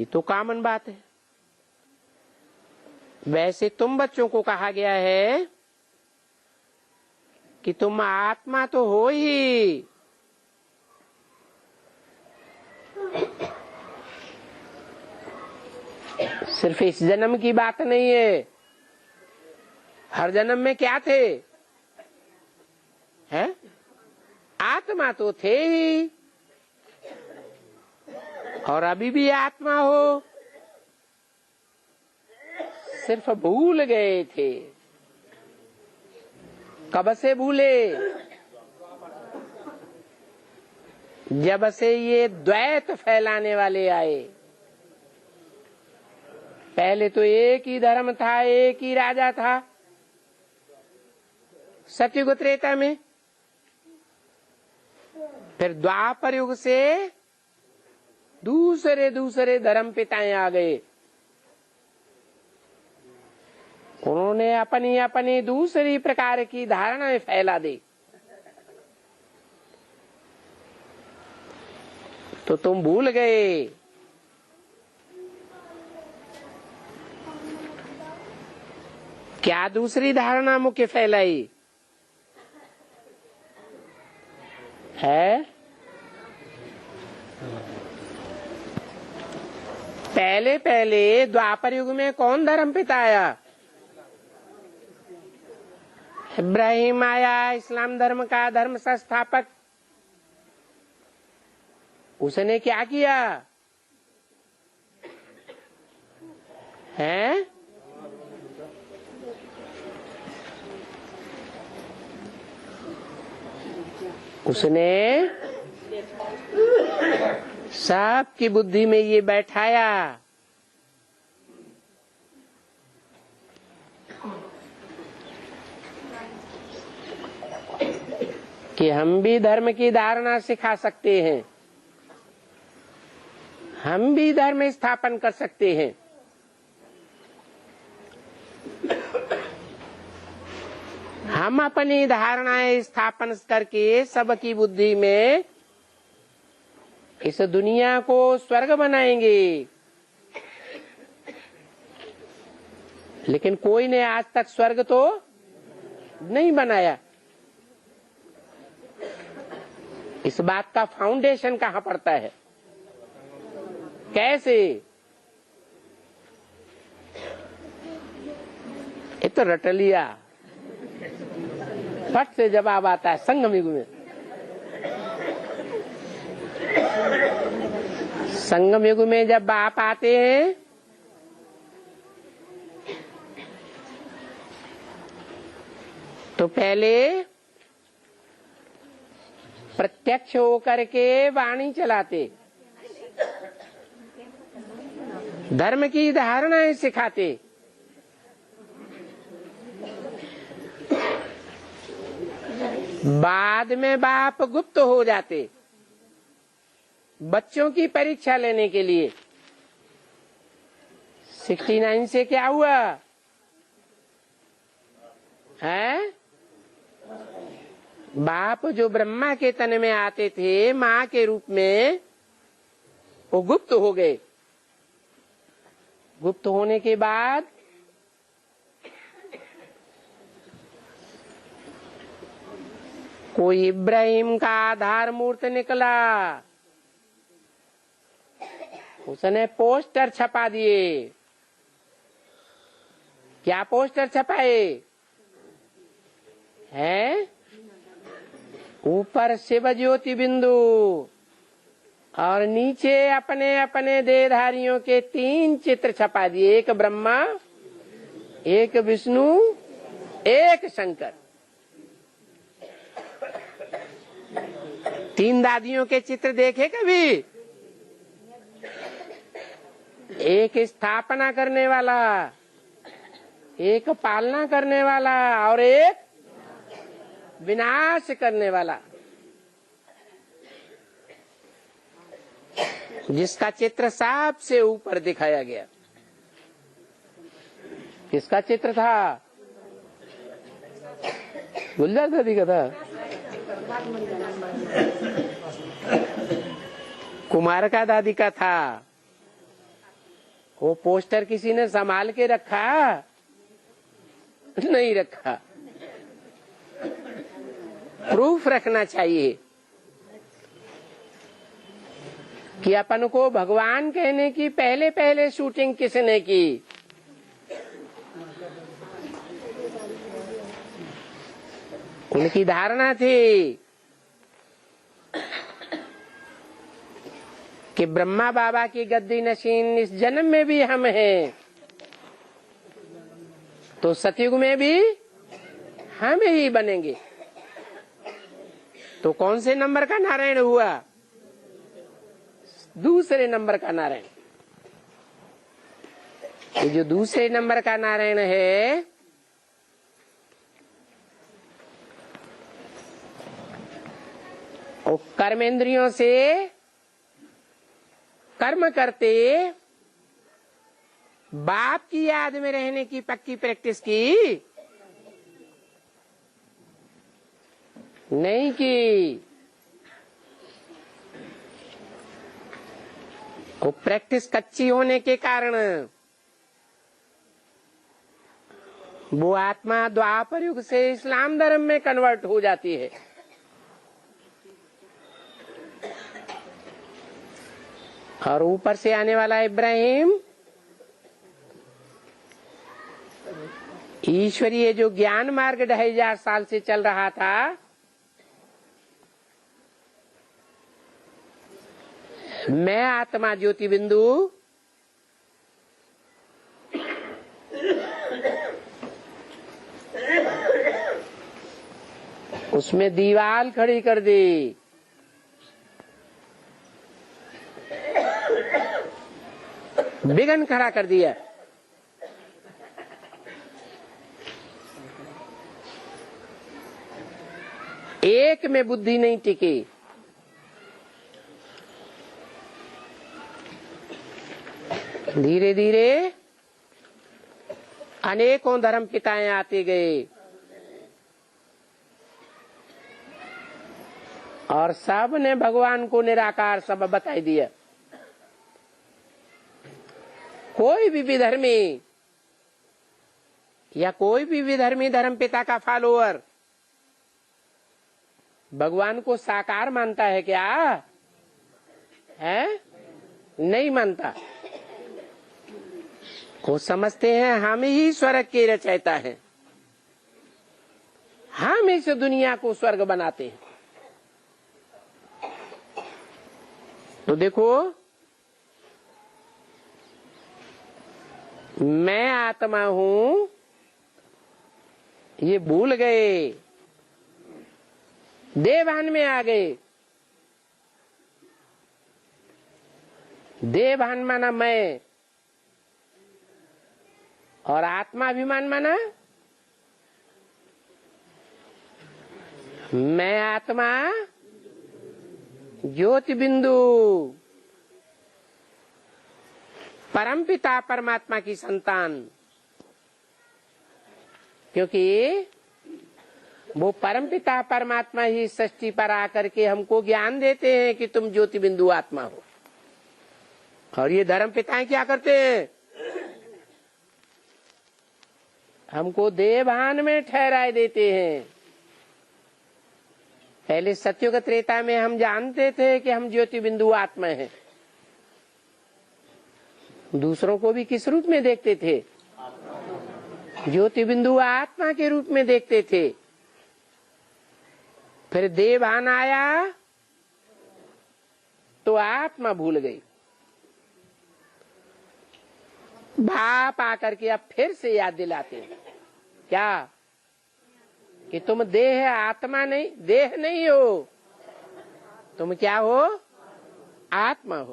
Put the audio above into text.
ये तो कॉमन बात है। वैसे तुम बच्चों को कहा गया है कि तुम आत्मा तो हो ही, सिर्फ इस जन्म की बात नहीं है। हर जन्म में क्या थे? हैं? आत्मा तो थे ही, और अभी भी आत्मा हो, सिर्फ भूल गए थे। कब से भूले? जब से ये द्वैत फैलाने वाले आए। पहले तो एक ही धर्म था, एक ही राजा था सतयुग त्रेता में। फिर द्वापर युग से दूसरे दूसरे धर्म पिताएं आ गए। उन्होंने अपनी अपनी दूसरी प्रकार की धारणाएं फैला दी। तो तुम भूल गए। क्या दूसरी धारणा मुख्य फैलाई है? पहले पहले द्वापर युग में कौन धर्म पिता आया? इब्राहिम आया, इस्लाम धर्म का धर्म संस्थापक। उसने क्या किया है? उसने सबकी बुद्धि में ये बैठाया कि हम भी धर्म की धारणा सिखा सकते हैं, हम भी धर्म स्थापन कर सकते हैं। हम अपनी धारणाएं स्थापन करके सबकी बुद्धि में इस दुनिया को स्वर्ग बनाएंगे। लेकिन कोई ने आज तक स्वर्ग तो नहीं बनाया। इस बात का फाउंडेशन कहाँ पड़ता है? कैसे? ये तो रट लिया, फट से जवाब आता है संगम युग में। संगम युग में जब बाप आते हैं तो पहले प्रत्यक्ष होकर के वाणी चलाते, धर्म की धारणाएं सिखाते। बाद में बाप गुप्त हो जाते बच्चों की परीक्षा लेने के लिए। 69 से क्या हुआ है? बाप जो ब्रह्मा के तन में आते थे माँ के रूप में, वो गुप्त हो गए। गुप्त होने के बाद कोई इब्राहिम का आधार मूर्त निकला, उसने पोस्टर छपा दिए। क्या पोस्टर छपाए हैं? ऊपर शिव ज्योति बिंदु और नीचे अपने अपने देहधारियों के 3 चित्र छपा दिए। एक ब्रह्मा, एक विष्णु, एक शंकर। 3 दादियों के चित्र देखे कभी? एक स्थापना करने वाला, एक पालना करने वाला और एक विनाश करने वाला, जिसका चित्र सबसे ऊपर दिखाया गया। किसका चित्र था? गुलजार दादी का था? कुमार का दादी का था? वो पोस्टर किसी ने संभाल के रखा? नहीं रखा। प्रूफ रखना चाहिए कि अपन को भगवान कहने की पहले पहले शूटिंग किसने की। उनकी धारणा थी कि ब्रह्मा बाबा की गद्दी नशीन इस जन्म में भी हम हैं, तो सतयुग में भी हम ही बनेंगे। तो कौन से नंबर का नारायण हुआ? दूसरे नंबर का नारायण। ये जो दूसरे नंबर का नारायण है, वो कर्मेंद्रियों से कर्म करते बाप की याद में रहने की पक्की प्रैक्टिस की नहीं की। वो प्रैक्टिस कच्ची होने के कारण वो आत्मा द्वापर युग से इस्लाम धर्म में कन्वर्ट हो जाती है। और ऊपर से आने वाला इब्राहिम ईश्वरीय जो ज्ञान मार्ग 2500 साल से चल रहा था, मैं आत्मा ज्योति बिंदु उसमें दीवार खड़ी कर दी। विघ्न खड़ा कर दिया। एक में बुद्धि नहीं टिकी। धीरे धीरे अनेकों धर्म पिताएं आते गए और सब ने भगवान को निराकार सब बताई दिया। कोई भी विधर्मी या कोई भी विधर्मी धर्म पिता का फॉलोअर भगवान को साकार मानता है क्या? है? नहीं मानता। वो समझते हैं हम ही स्वर्ग के रचयिता हैं, हम इस दुनिया को स्वर्ग बनाते हैं। तो देखो, मैं आत्मा हूं ये भूल गए, देवभान में आ गए। देवभान माना मैं और आत्माभिमान माना मैं आत्मा ज्योति बिंदु परमपिता परमात्मा की संतान। क्योंकि वो परमपिता परमात्मा ही सृष्टि पर आकर के हमको ज्ञान देते हैं कि तुम ज्योति बिंदु आत्मा हो। और ये धर्म पिताएं क्या करते हैं? हमको देवभान में ठहराए देते हैं। पहले सत्युग त्रेता में हम जानते थे कि हम ज्योति बिंदु आत्मा हैं। दूसरों को भी किस रूप में देखते थे? ज्योति बिंदु आत्मा के रूप में देखते थे। फिर देवभान आया तो आत्मा भूल गई। बाप आकर के अब फिर से याद दिलाते हैं क्या कि तुम देह आत्मा नहीं, देह नहीं हो, तुम क्या हो? आत्मा हो।